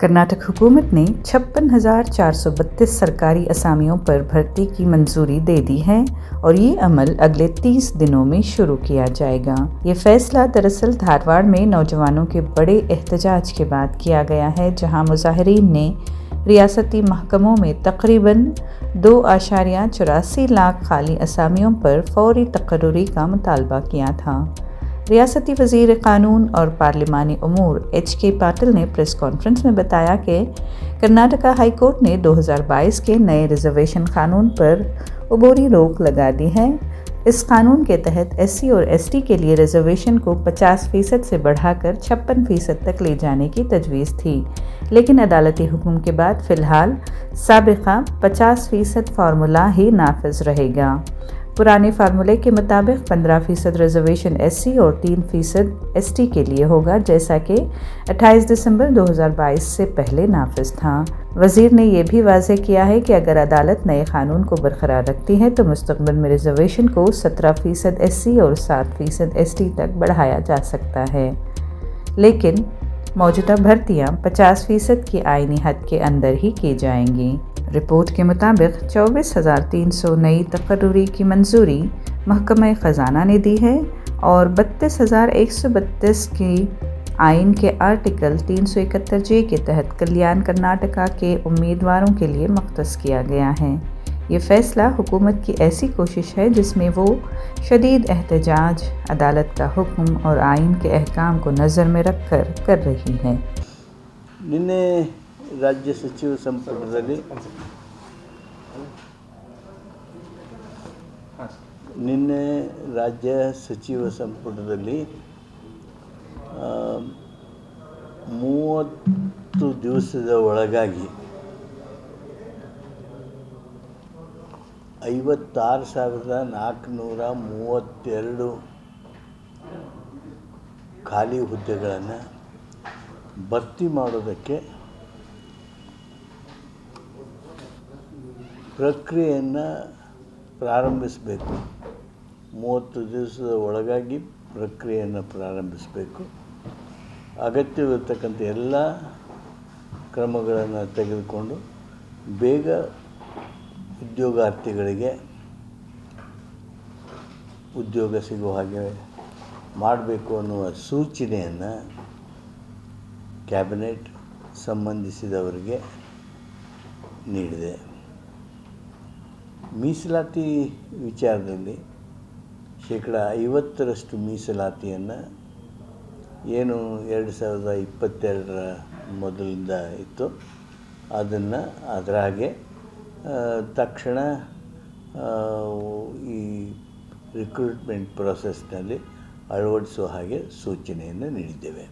कर्नाटक हुकूमत ने 56,432 सरकारी असामियों पर भर्ती की मंजूरी दे दी है और ये अमल अगले 30 दिनों में शुरू किया जाएगा। ये फैसला दरअसल धारवाड़ में नौजवानों के बड़े एहतजाज के बाद किया गया है, जहां मुजाहिरीन ने रियासती महकमों में तकरीबन 2.84 लाख खाली असामियों पर फौरी तकर्रुरी का मुतालबा किया था। रियासती वज़ीर क़ानून और पार्लिमानी उमूर H.K. पाटिल ने प्रेस कॉन्फ्रेंस में बताया कि कर्नाटका हाई कोर्ट ने 2022 के नए रिजर्वेशन कानून पर अबूरी रोक लगा दी है। इस कानून के तहत SC और ST के लिए रिजर्वेशन को 50% से बढ़ाकर 56% तक ले जाने की तजवीज़ थी, लेकिन अदालती हुक्म के बाद फ़िलहाल साबिक़ा 50% फार्मूला ही नाफिज रहेगा। पुराने फार्मूले के मुताबिक 15% रिजर्वेशन SC और 3% ST के लिए होगा, जैसा कि 28 दिसंबर 2022 से पहले नाफिज था। वज़ीर ने यह भी वाज़ेह किया है कि अगर अदालत नए कानून को बरकरार रखती है तो मुस्तक़बिल में रिजर्वेशन को 17% SC और 7% ST तक बढ़ाया जा सकता है, लेकिन मौजूदा भर्तियां 50% की आईनी हद के अंदर ही की जाएंगी। रिपोर्ट के मुताबिक 24,300 नई तकर्रुरी की मंजूरी महकमा ख़ज़ाना ने दी है और 32,132 की आइन के आर्टिकल 371J के तहत कल्याण कर्नाटका के उम्मीदवारों के लिए मख्तस किया गया है। ये फ़ैसला हुकूमत की ऐसी कोशिश है जिसमें वो शदीद एहतजाज, अदालत का हुक्म और आइन के अहकाम को नज़र में रख कर रही है। ನಿನ್ನೆ ರಾಜ್ಯ ಸಚಿವ ಸಂಪುಟದಲ್ಲಿ « 30 ದಿವಸದ ಒಳಗಾಗಿ 56,432 ಖಾಲಿ ಹುದ್ದೆಗಳನ್ನು ಭರ್ತಿ ಮಾಡೋದಕ್ಕೆ ಪ್ರಕ್ರಿಯೆಯನ್ನು ಪ್ರಾರಂಭಿಸಬೇಕು. 30 ದಿವಸದ ಒಳಗಾಗಿ ಪ್ರಕ್ರಿಯೆಯನ್ನು ಪ್ರಾರಂಭಿಸಬೇಕು. ಅಗತ್ಯವಿರತಕ್ಕಂಥ ಎಲ್ಲ ಕ್ರಮಗಳನ್ನು ತೆಗೆದುಕೊಂಡು ಬೇಗ ಉದ್ಯೋಗಾರ್ಥಿಗಳಿಗೆ ಉದ್ಯೋಗ ಸಿಗುವ ಹಾಗೆ ಮಾಡಬೇಕು ಅನ್ನುವ ಸೂಚನೆಯನ್ನು ಕ್ಯಾಬಿನೆಟ್ ಸಂಬಂಧಿಸಿದವರಿಗೆ ನೀಡಿದೆ. ಮೀಸಲಾತಿ ವಿಚಾರದಲ್ಲಿ 50% ಮೀಸಲಾತಿಯನ್ನು ಏನು 2022ರ ಮೊದಲಿಂದ ಇತ್ತು ಅದನ್ನು ಅದರ ಹಾಗೆ ತಕ್ಷಣ ಈ ರಿಕ್ರೂಟ್ಮೆಂಟ್ ಪ್ರೊಸೆಸ್ನಲ್ಲಿ ಅಳವಡಿಸುವ ಹಾಗೆ ಸೂಚನೆಯನ್ನು ನೀಡಿದ್ದೇವೆ.